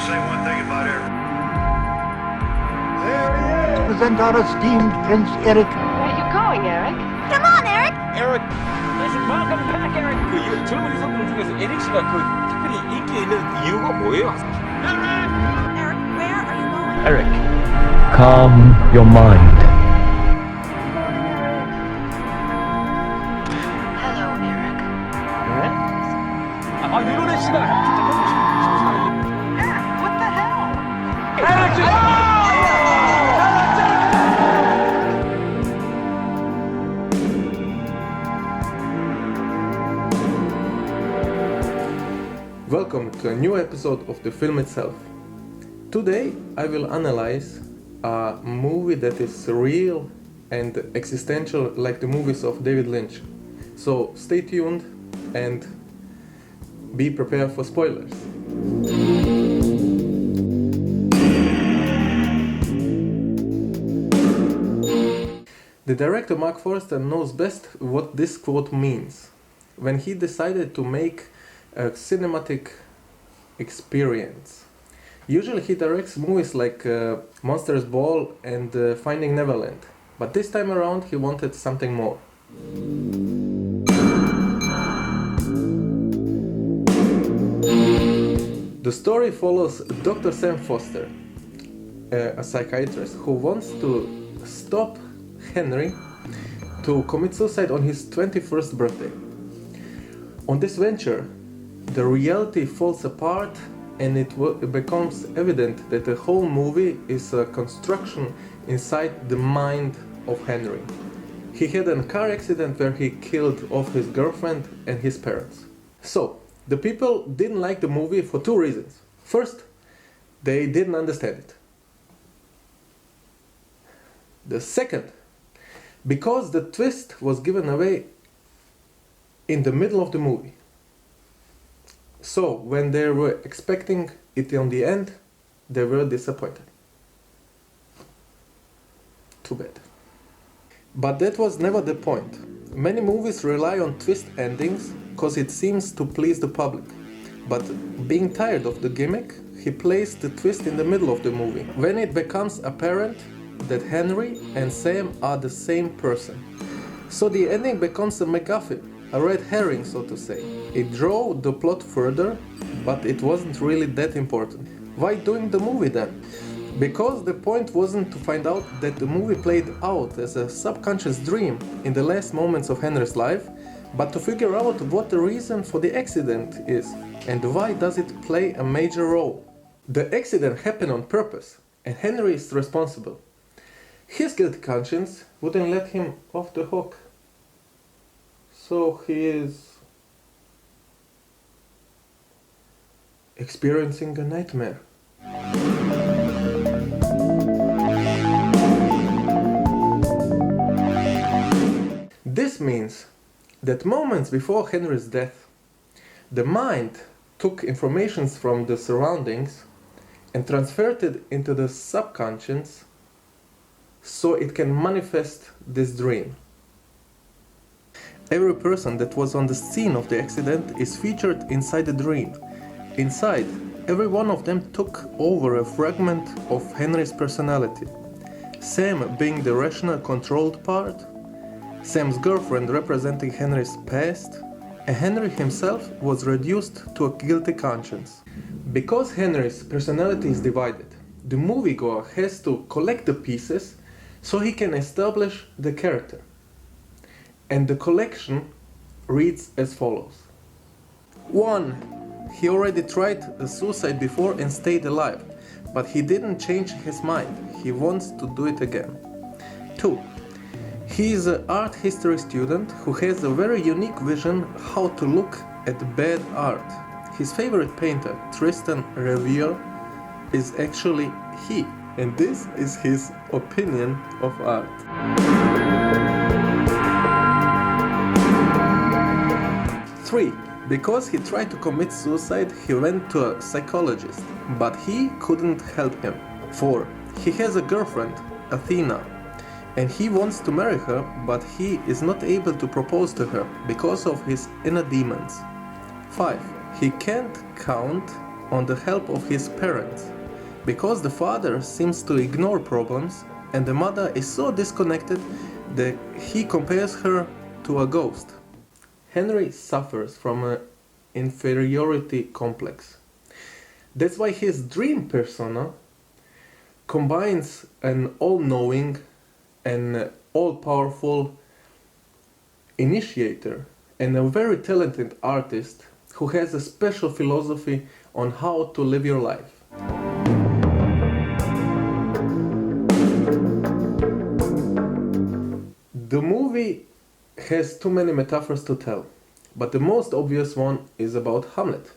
say one thing about Eric. There he is! Present our esteemed Prince Erik. Where are you going, Eric? Come on, Eric! Eric, welcome back, Eric. 그 젊은 여성분 중에서 에릭 씨가 그 특별히 인기 있는 이유가 뭐예요? Eric, where are you going? Eric, calm your mind. Hello, Eric. 윤호래 씨가 Eric, what the hell? 에릭 씨! Welcome to a new episode of the film itself. Today I will analyze a movie that is real and existential like the movies of David Lynch. So stay tuned and be prepared for spoilers. The director Mark Forster knows best what this quote means when he decided to make a cinematic experience. Usually he directs movies like Monsters Ball and Finding Neverland, but this time around he wanted something more. The story follows Dr. Sam Foster, a psychiatrist who wants to stop Henry to commit suicide on his 21st birthday. On this venture, the reality falls apart and it becomes evident that the whole movie is a construction inside the mind of Henry. He had a car accident where he killed off his girlfriend and his parents. So, the people didn't like the movie for two reasons. First, they didn't understand it. The second, because the twist was given away in the middle of the movie. So, when they were expecting it on the end, they were disappointed. Too bad. But that was never the point. Many movies rely on twist endings because it seems to please the public. But being tired of the gimmick, he placed the twist in the middle of the movie, when it becomes apparent that Henry and Sam are the same person. So the ending becomes a MacGuffin, a red herring, so to say. It drove the plot further, but it wasn't really that important. Why doing the movie then? Because the point wasn't to find out that the movie played out as a subconscious dream in the last moments of Henry's life, but to figure out what the reason for the accident is and why does it play a major role. The accident happened on purpose, and Henry is responsible. His guilty conscience wouldn't let him off the hook. So he is experiencing a nightmare. This means that moments before Henry's death, the mind took information from the surroundings and transferred it into the subconscious so it can manifest this dream. Every person that was on the scene of the accident is featured inside the dream. Inside, every one of them took over a fragment of Henry's personality. Sam being the rational controlled part, Sam's girlfriend representing Henry's past, and Henry himself was reduced to a guilty conscience. Because Henry's personality is divided, the moviegoer has to collect the pieces so he can establish the character. And the collection reads as follows. 1. He already tried the suicide before and stayed alive, but he didn't change his mind. He wants to do it again. 2. He is an art history student who has a very unique vision how to look at bad art. His favorite painter, Tristan Revere, is actually he, and this is his opinion of art. 3. Because he tried to commit suicide, he went to a psychologist, but he couldn't help him. 4. He has a girlfriend, Athena, and he wants to marry her, but he is not able to propose to her because of his inner demons. 5. He can't count on the help of his parents, because the father seems to ignore problems and the mother is so disconnected that he compares her to a ghost. Henry suffers from an inferiority complex. That's why his dream persona combines an all-knowing and all-powerful initiator and a very talented artist who has a special philosophy on how to live your life. The movie has too many metaphors to tell, but the most obvious one is about Hamlet.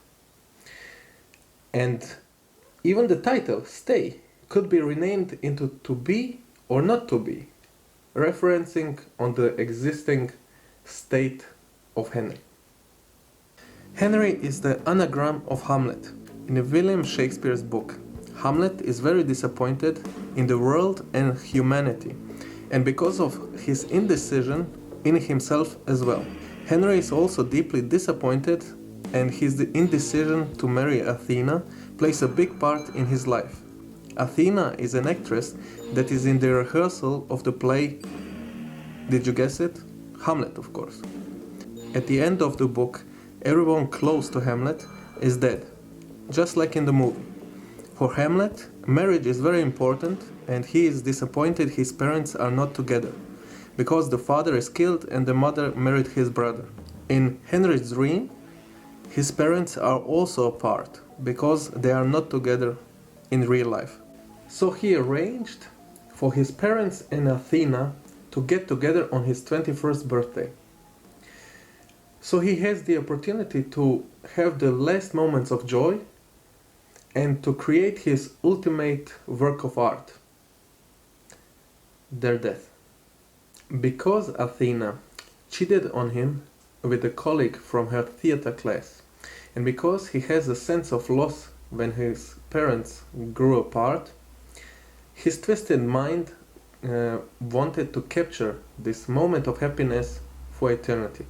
And even the title, Stay, could be renamed into To Be or Not To Be, referencing on the existing state of Henry. Henry is the anagram of Hamlet. In William Shakespeare's book, Hamlet is very disappointed in the world and humanity, and because of his indecision in himself as well. Henry is also deeply disappointed, and his indecision to marry Athena plays a big part in his life. Athena is an actress that is in the rehearsal of the play, did you guess it? Hamlet, of course. At the end of the book, everyone close to Hamlet is dead, just like in the movie. For Hamlet, marriage is very important, and he is disappointed his parents are not together, because the father is killed and the mother married his brother. In Henry's dream, his parents are also apart, because they are not together in real life. So he arranged for his parents and Athena to get together on his 21st birthday. So he has the opportunity to have the last moments of joy and to create his ultimate work of art, their death. Because Athena cheated on him with a colleague from her theater class, and because he has a sense of loss when his parents grew apart, his twisted mind wanted to capture this moment of happiness for eternity.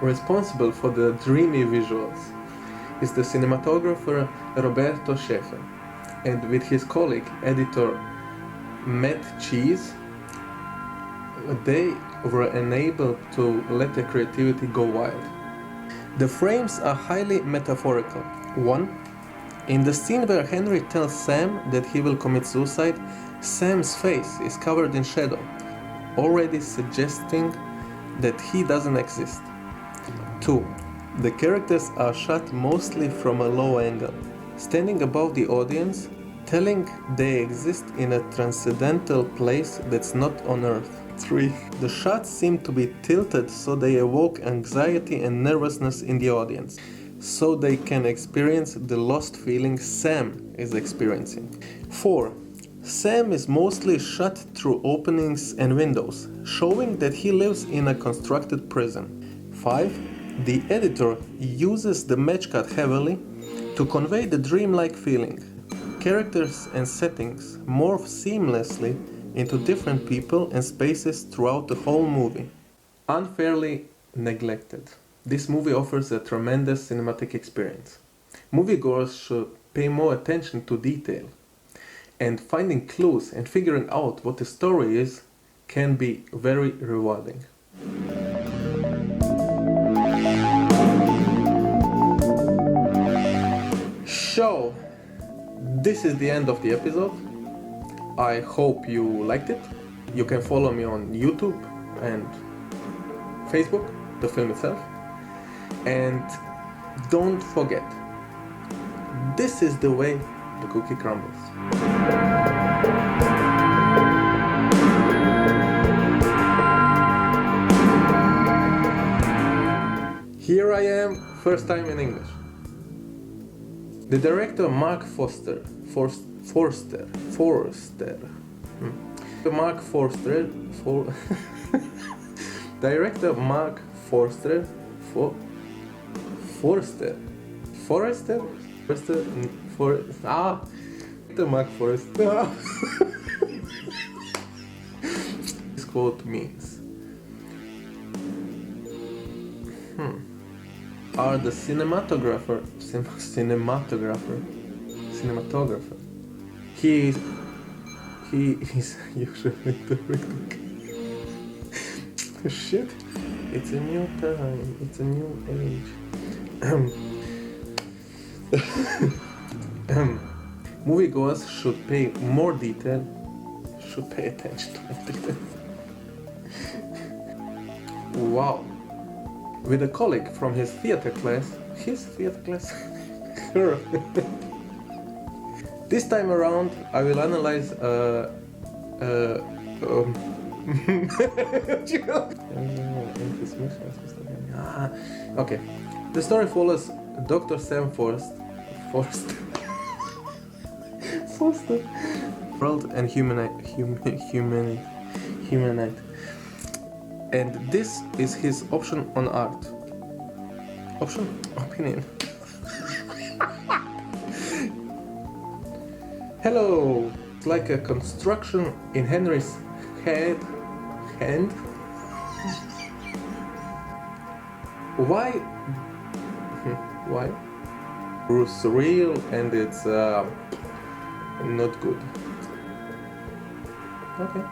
Responsible for the dreamy visuals is the cinematographer Roberto Schaeffer, and with his colleague editor Matt Cheese, they were enabled to let the creativity go wild. The frames are highly metaphorical. 1. In the scene where Henry tells Sam that he will commit suicide, Sam's face is covered in shadow, already suggesting that he doesn't exist. 2. The characters are shot mostly from a low angle, standing above the audience, telling they exist in a transcendental place that's not on Earth. 3. The shots seem to be tilted so they evoke anxiety and nervousness in the audience, so they can experience the lost feeling Sam is experiencing. 4. Sam is mostly shot through openings and windows, showing that he lives in a constructed prison. 5. The editor uses the match cut heavily to convey the dreamlike feeling. Characters and settings morph seamlessly into different people and spaces throughout the whole movie. Unfairly neglected, this movie offers a tremendous cinematic experience. Moviegoers should pay more attention to detail, and finding clues and figuring out what the story is can be very rewarding. So, this is the end of the episode. I hope you liked it. You can follow me on YouTube and Facebook, the film itself. And don't forget, this is the way the cookie crumbles. Here I am, first time in English. The director Mark Forster. Director Mark Forster. Mark Forster. This quote means: Are the cinematographer. He is usually terrific. Shit. It's a new time. It's a new age. Moviegoers should pay more detail. Should pay attention to more detail. Wow. With a colleague from his theater class. Her. This time around, I will analyze okay. The story follows Dr. Sam Forster, world and humanite. And this is his option on art. Opinion. Hello. It's like a construction in Henry's hand. Why? Bruce real and it's not good. Okay.